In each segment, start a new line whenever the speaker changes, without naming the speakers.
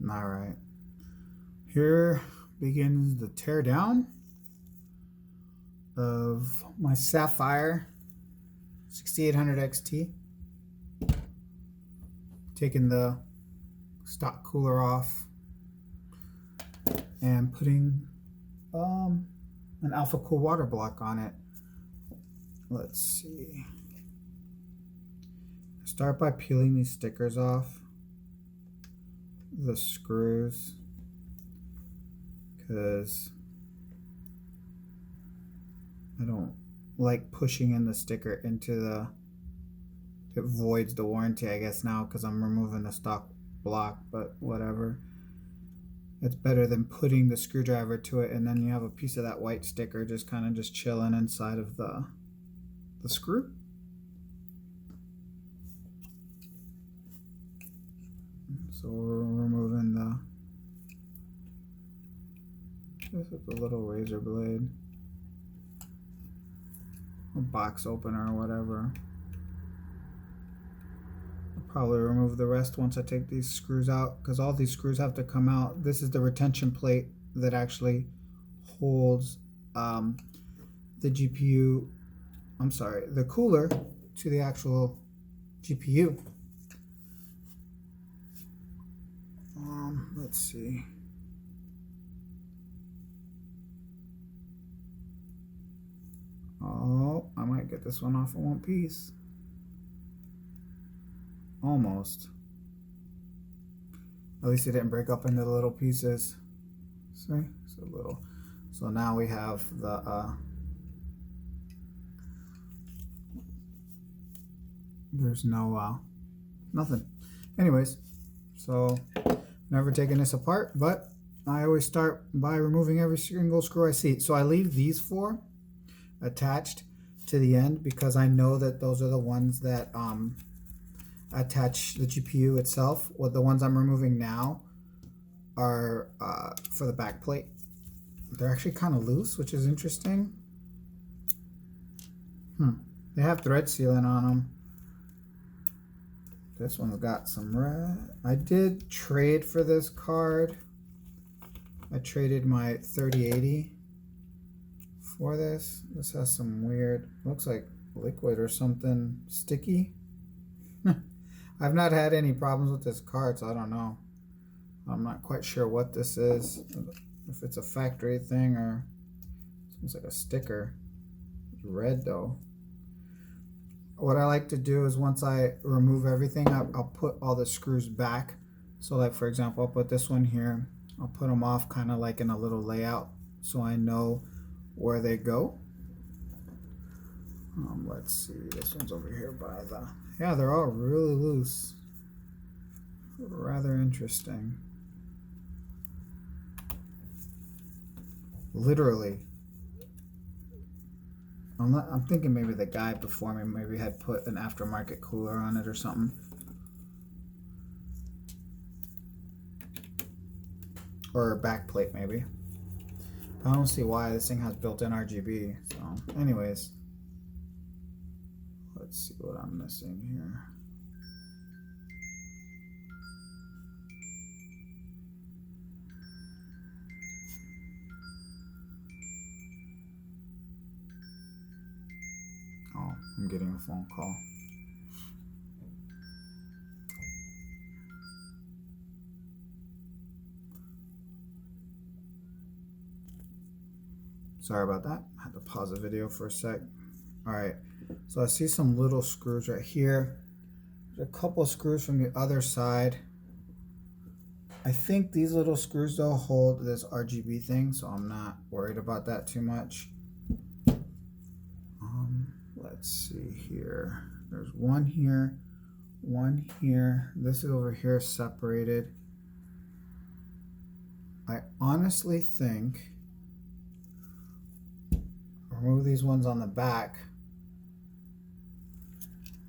All right. Here begins the tear down of my Sapphire 6800 XT. Taking the stock cooler off and putting an Alpha Cool water block on it. Let's see. Start by peeling these stickers off the screws, because I don't like pushing in the sticker into the, it voids the warranty, I guess, now because I'm removing the stock block, but whatever. It's better than putting the screwdriver to it and then you have a piece of that white sticker just kind of just chilling inside of the screw. So we're removing this is the little razor blade, a box opener or whatever. I'll probably remove the rest once I take these screws out, because all these screws have to come out. This is the retention plate that actually holds the GPU, I'm sorry, the cooler to the actual GPU. Let's see. Oh, I might get this one off in one piece. Almost. At least it didn't break up into little pieces. See? It's a little. So now we have the there's no nothing. Anyways, so never taken this apart, but I always start by removing every single screw I see. So I leave these four attached to the end because I know that those are the ones that attach the GPU itself. Well, the ones I'm removing now are for the back plate. They're actually kind of loose, which is interesting. They have thread sealant on them. This one's got some red. I did trade for this card. I traded my 3080 for this. This has some weird, looks like liquid or something sticky. I've not had any problems with this card, so I don't know. I'm not quite sure what this is. If it's a factory thing or it's like a sticker. It's red though. What I like to do is once I remove everything, I'll put all the screws back. So like for example, I'll put this one here. I'll put them off kind of like in a little layout so I know where they go. Let's see, this one's over here by the, yeah, they're all really loose. Rather interesting. Literally. I'm thinking maybe the guy before me maybe had put an aftermarket cooler on it or something. Or a backplate maybe. I don't see why this thing has built-in RGB. So anyways, let's see what I'm missing here. Oh, I'm getting a phone call. Sorry about that. I had to pause the video for a sec. All right, so I see some little screws right here. There's a couple of screws from the other side. I think these little screws though hold this RGB thing, so I'm not worried about that too much. Let's see here. There's one here, one here. This is over here separated. I honestly think remove these ones on the back.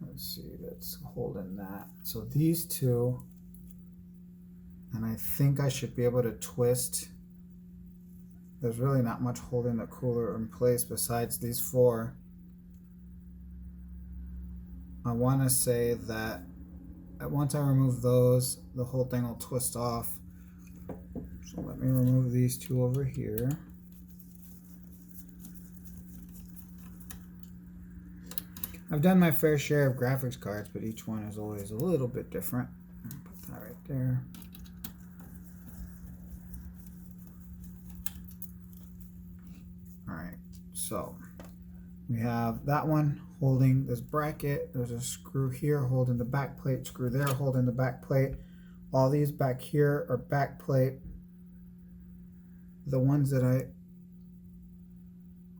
Let's see, that's holding that. So these two, and I think I should be able to twist. There's really not much holding the cooler in place besides these four. I want to say that once I remove those, the whole thing will twist off. So let me remove these two over here. I've done my fair share of graphics cards, but each one is always a little bit different. Put that right there. All right, so we have that one holding this bracket. There's a screw here holding the back plate, screw there holding the back plate. All these back here are back plate. The ones that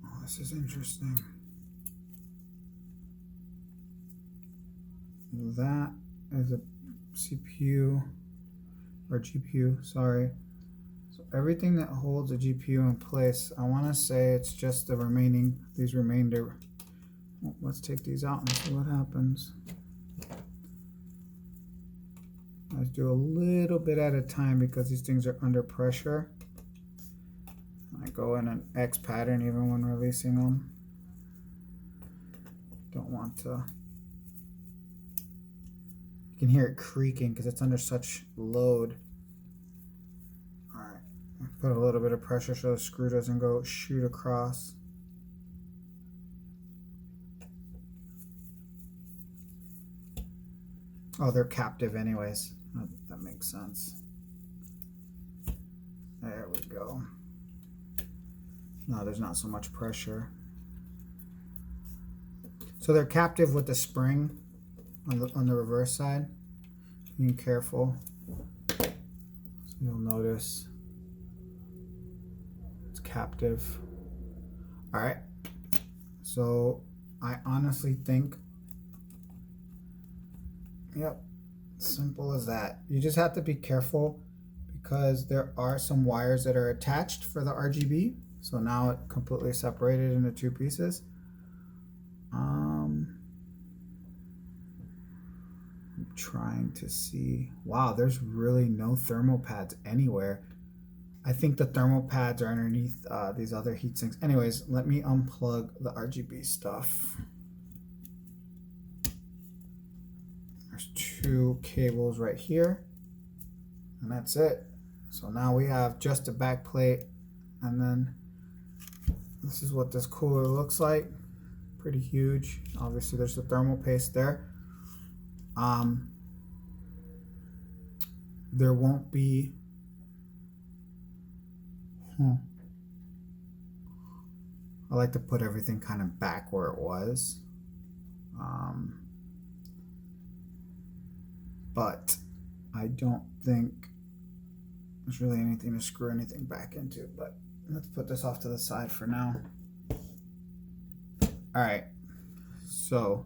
oh, this is interesting. That is a CPU or GPU, sorry. So everything that holds a GPU in place, I want to say it's just the these remainder. Well, let's take these out and see what happens. Let's do a little bit at a time because these things are under pressure. I go in an X pattern even when releasing them. Don't want to. You can hear it creaking because it's under such load. All right, put a little bit of pressure so the screw doesn't go shoot across. Oh, they're captive anyways. That makes sense. There we go. No, there's not so much pressure. So they're captive with the spring on the reverse side. Being careful. So you'll notice it's captive. All right. So I honestly think, yep, simple as that. You just have to be careful because there are some wires that are attached for the RGB. So now it completely separated into two pieces. I'm trying to see. Wow, there's really no thermal pads anywhere. I think the thermal pads are underneath these other heat sinks. Anyways, let me unplug the RGB stuff. There's two cables right here, and that's it. So now we have just a back plate, and then this is what this cooler looks like. Pretty huge. Obviously there's the thermal paste there. There won't be I like to put everything kind of back where it was. But I don't think there's really anything to screw anything back into, but let's put this off to the side for now. All right, so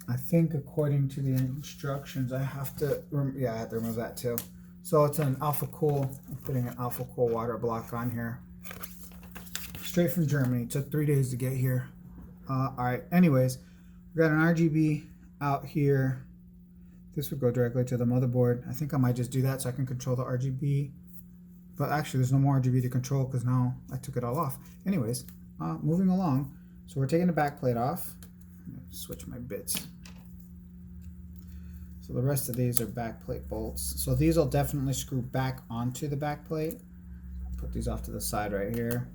I think according to the instructions, I have to, yeah, I have to remove that too. So it's an Alpha Cool. I'm putting an Alpha Cool water block on here. Straight from Germany. It took 3 days to get here. All right, anyways, we got an RGB out here. This would go directly to the motherboard. I think I might just do that so I can control the RGB. But actually, there's no more RGB to control because now I took it all off. Anyways, moving along. So we're taking the back plate off. Switch my bits. So the rest of these are back plate bolts. So these will definitely screw back onto the back plate. Put these off to the side right here.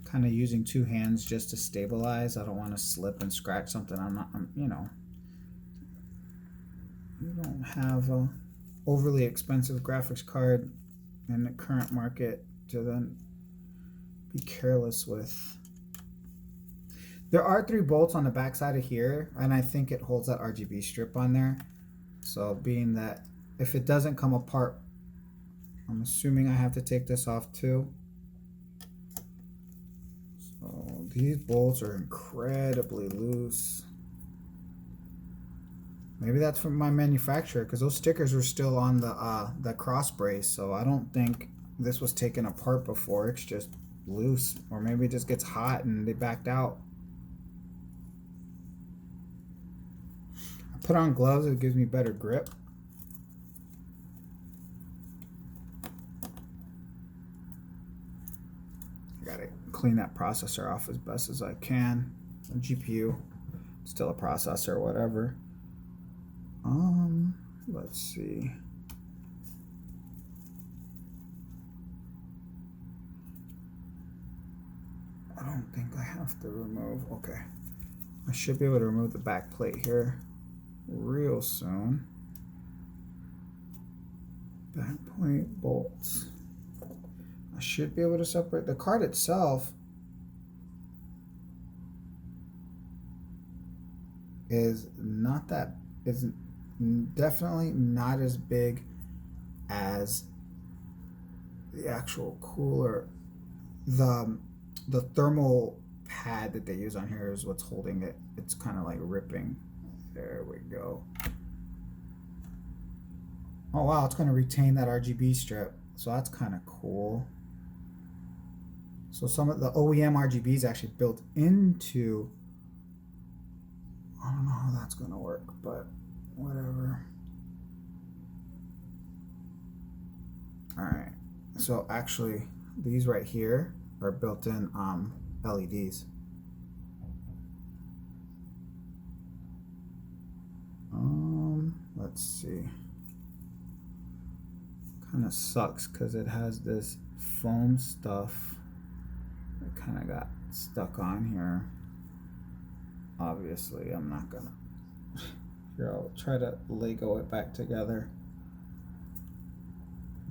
Kind of using two hands just to stabilize. I don't want to slip and scratch something. You know, you don't have a overly expensive graphics card in the current market to then be careless with. There are 3 bolts on the back side of here, and I think it holds that RGB strip on there. So being that if it doesn't come apart, I'm assuming I have to take this off too. So these bolts are incredibly loose. Maybe that's from my manufacturer because those stickers were still on the cross brace, so I don't think this was taken apart before. It's just loose, or maybe it just gets hot and they backed out. I put on gloves, it gives me better grip. I gotta clean that processor off as best as I can. A GPU, still a processor, whatever. Let's see. think I have to remove. Okay. I should be able to remove the back plate here real soon. Backplate bolts. I should be able to separate the card itself. Is definitely not as big as the actual cooler. The thermal pad that they use on here is what's holding it. It's kind of like ripping. There we go. Oh wow, it's going to retain that RGB strip, so that's kind of cool. So some of the OEM RGB is actually built into. I don't know how that's going to work, but whatever. All right, so actually these right here are built-in LEDs. Let's see. Kind of sucks because it has this foam stuff that kind of got stuck on here. Obviously, I'm not gonna. Here, I'll try to Lego it back together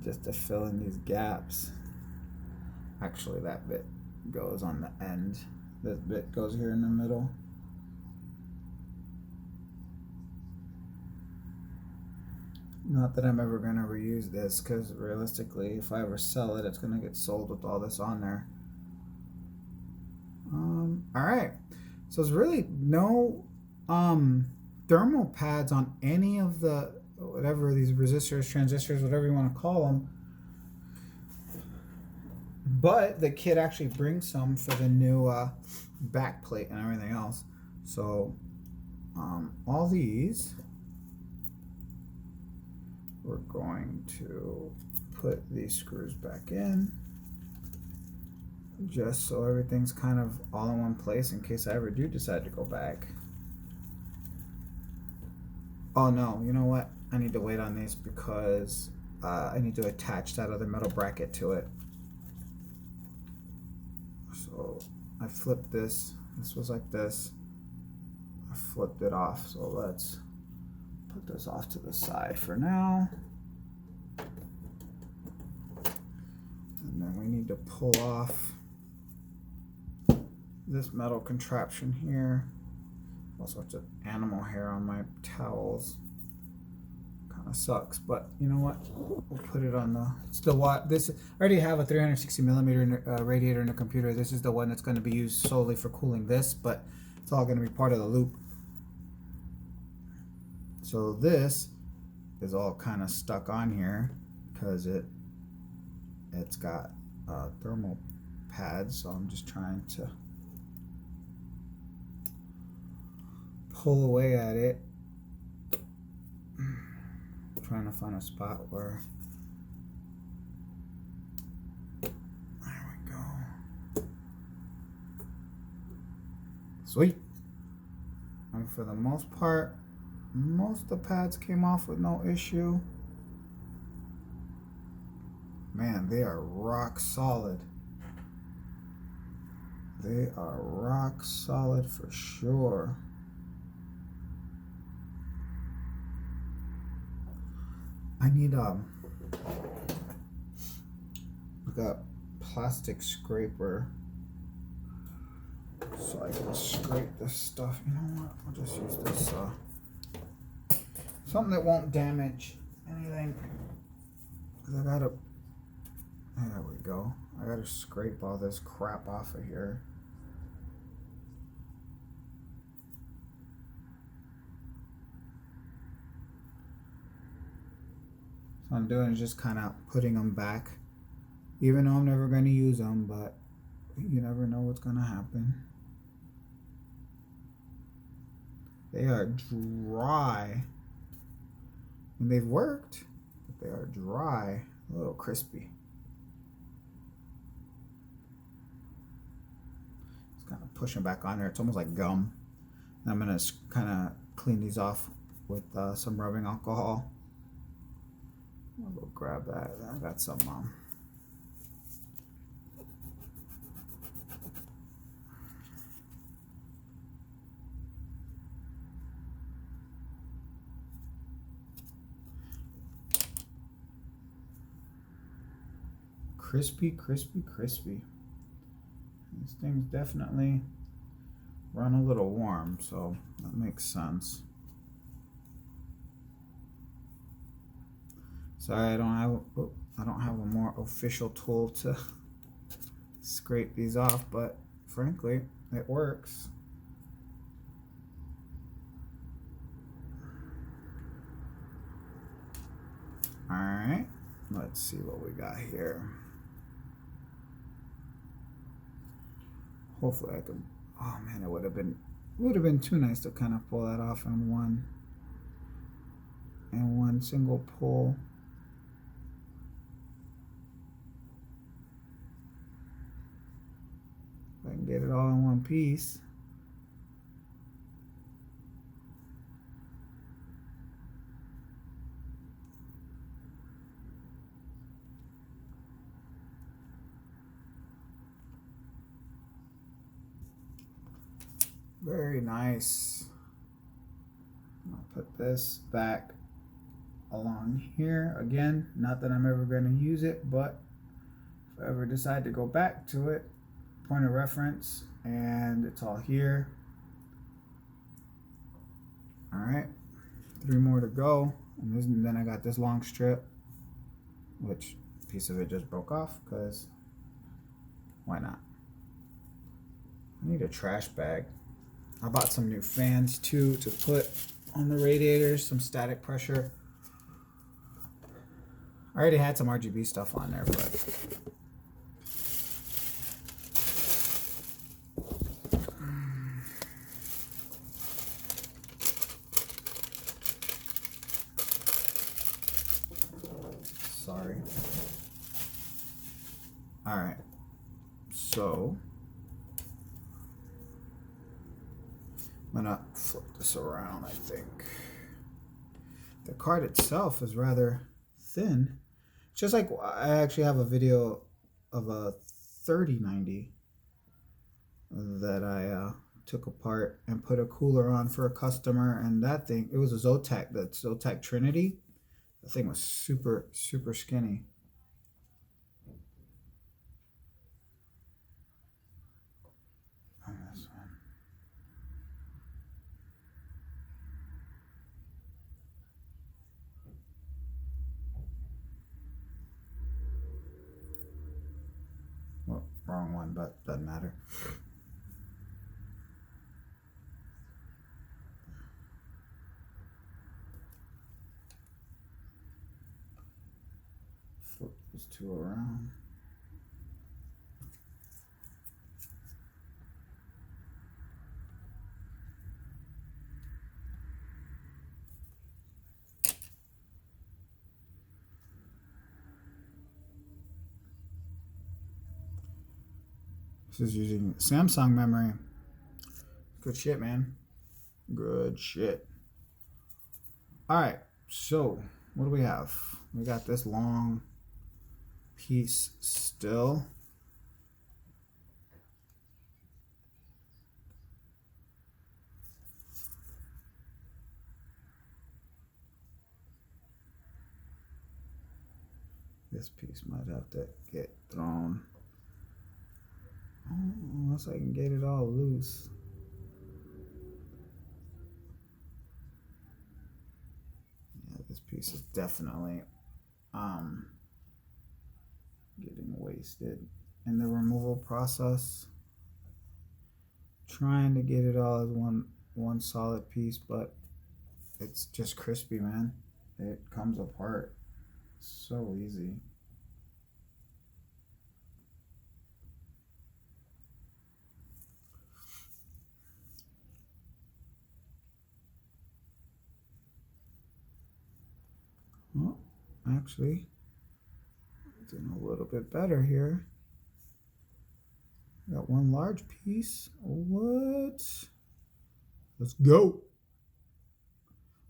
just to fill in these gaps. Actually, that bit goes on the end. This bit goes here in the middle. Not that I'm ever going to reuse this, because realistically, if I ever sell it, it's going to get sold with all this on there. Alright, so there's really no thermal pads on any of the, whatever, these resistors, transistors, whatever you want to call them. But the kit actually brings some for the new back plate and everything else. So all these, we're going to put these screws back in just so everything's kind of all in one place in case I ever do decide to go back. Oh no, you know what? I need to wait on these because I need to attach that other metal bracket to it. So I flipped this. This was like this. I flipped it off. So let's put this off to the side for now. And then we need to pull off this metal contraption here. All sorts of animal hair on my towels. Kind of sucks, but you know what? We'll put it on the. Still, what this? I already have a 360 millimeter radiator in the computer. This is the one that's going to be used solely for cooling this, but it's all going to be part of the loop. So this is all kind of stuck on here because it's got thermal pads. So I'm just trying to pull away at it. Trying to find a spot where. There we go. Sweet. And for the most part, most of the pads came off with no issue. Man, they are rock solid. They are rock solid for sure. I need like a plastic scraper so I can scrape this stuff. You know what? I'll just use this something that won't damage anything. Cause I gotta. There we go. I gotta scrape all this crap off of here. So I'm doing is just kind of putting them back, even though I'm never going to use them, but you never know what's going to happen. They are dry. And they've worked, but they are dry, a little crispy. Just kind of pushing back on there. It's almost like gum. And I'm going to kind of clean these off with some rubbing alcohol. I'll go grab that. I got some crispy, crispy, crispy. These things definitely run a little warm, so that makes sense. Sorry, I don't have a more official tool to scrape these off, but frankly, it works. All right, let's see what we got here. Hopefully I can. Oh man, it would have been too nice to kind of pull that off in one single pull. If I can get it all in one piece. Very nice. I'll put this back along here. Again, not that I'm ever going to use it, but if I ever decide to go back to it, point of reference, and it's all here. All right, 3 more to go. And then I got this long strip, which piece of it just broke off because why not? I need a trash bag. I bought some new fans too to put on the radiators, some static pressure. I already had some RGB stuff on there, but sorry. All right, so I'm gonna flip this around. I think the card itself is rather thin. It's just like I actually have a video of a 3090 that I took apart and put a cooler on for a customer, and that thing, it was a Zotac, that Zotac Trinity. The thing was super, super skinny. This one. Well, wrong one, but doesn't matter. Flip those 2 around. This is using Samsung memory. Good shit, man. Good shit. All right, so what do we have? We got this long piece still. This piece might have to get thrown. Unless I can get it all loose. Yeah, this piece is definitely getting wasted in the removal process. Trying to get it all as one solid piece, but it's just crispy, man. It comes apart so easy. Well, actually, doing a little bit better here. Got one large piece. What? Let's go.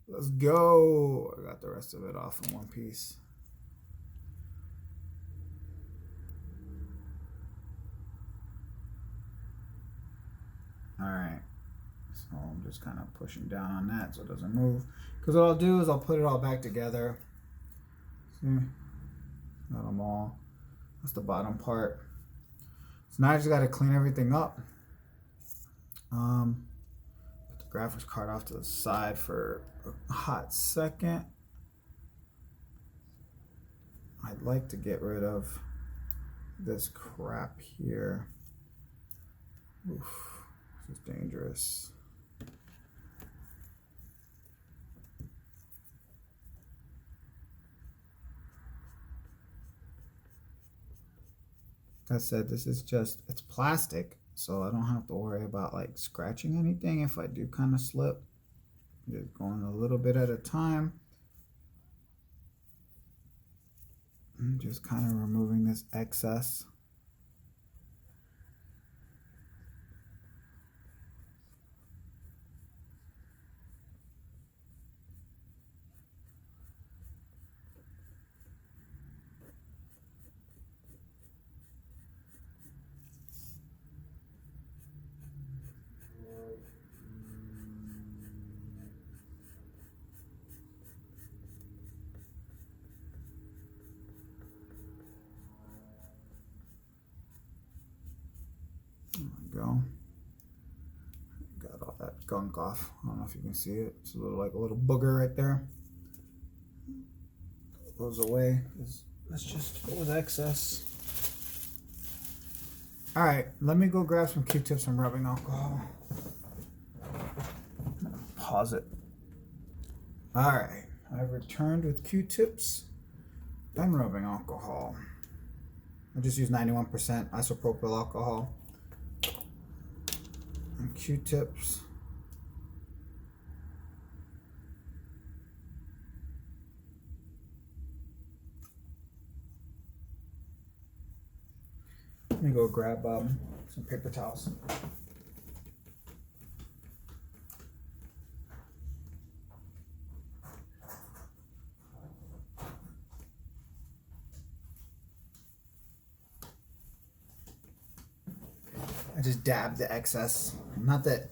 Let's go. I got the rest of it off in one piece. All right. So I'm just kind of pushing down on that so it doesn't move. Because what I'll do is I'll put it all back together. See? Got them all. That's the bottom part. So now I just got to clean everything up. Put the graphics card off to the side for a hot second. I'd like to get rid of this crap here. Oof, this is dangerous. Like I said, this is just, it's plastic, so I don't have to worry about like scratching anything if I do kind of slip. Just going a little bit at a time. I'm just kind of removing this excess. Go. Got all that gunk off. I don't know if you can see it. It's a little like a little booger right there. It goes away. That's just what was excess. All right, let me go grab some Q-tips and rubbing alcohol. Pause it. All right, I've returned with Q-tips and rubbing alcohol. I just use 91% isopropyl alcohol. And Q-tips. Let me go grab some paper towels. I just dabbed the excess. Not that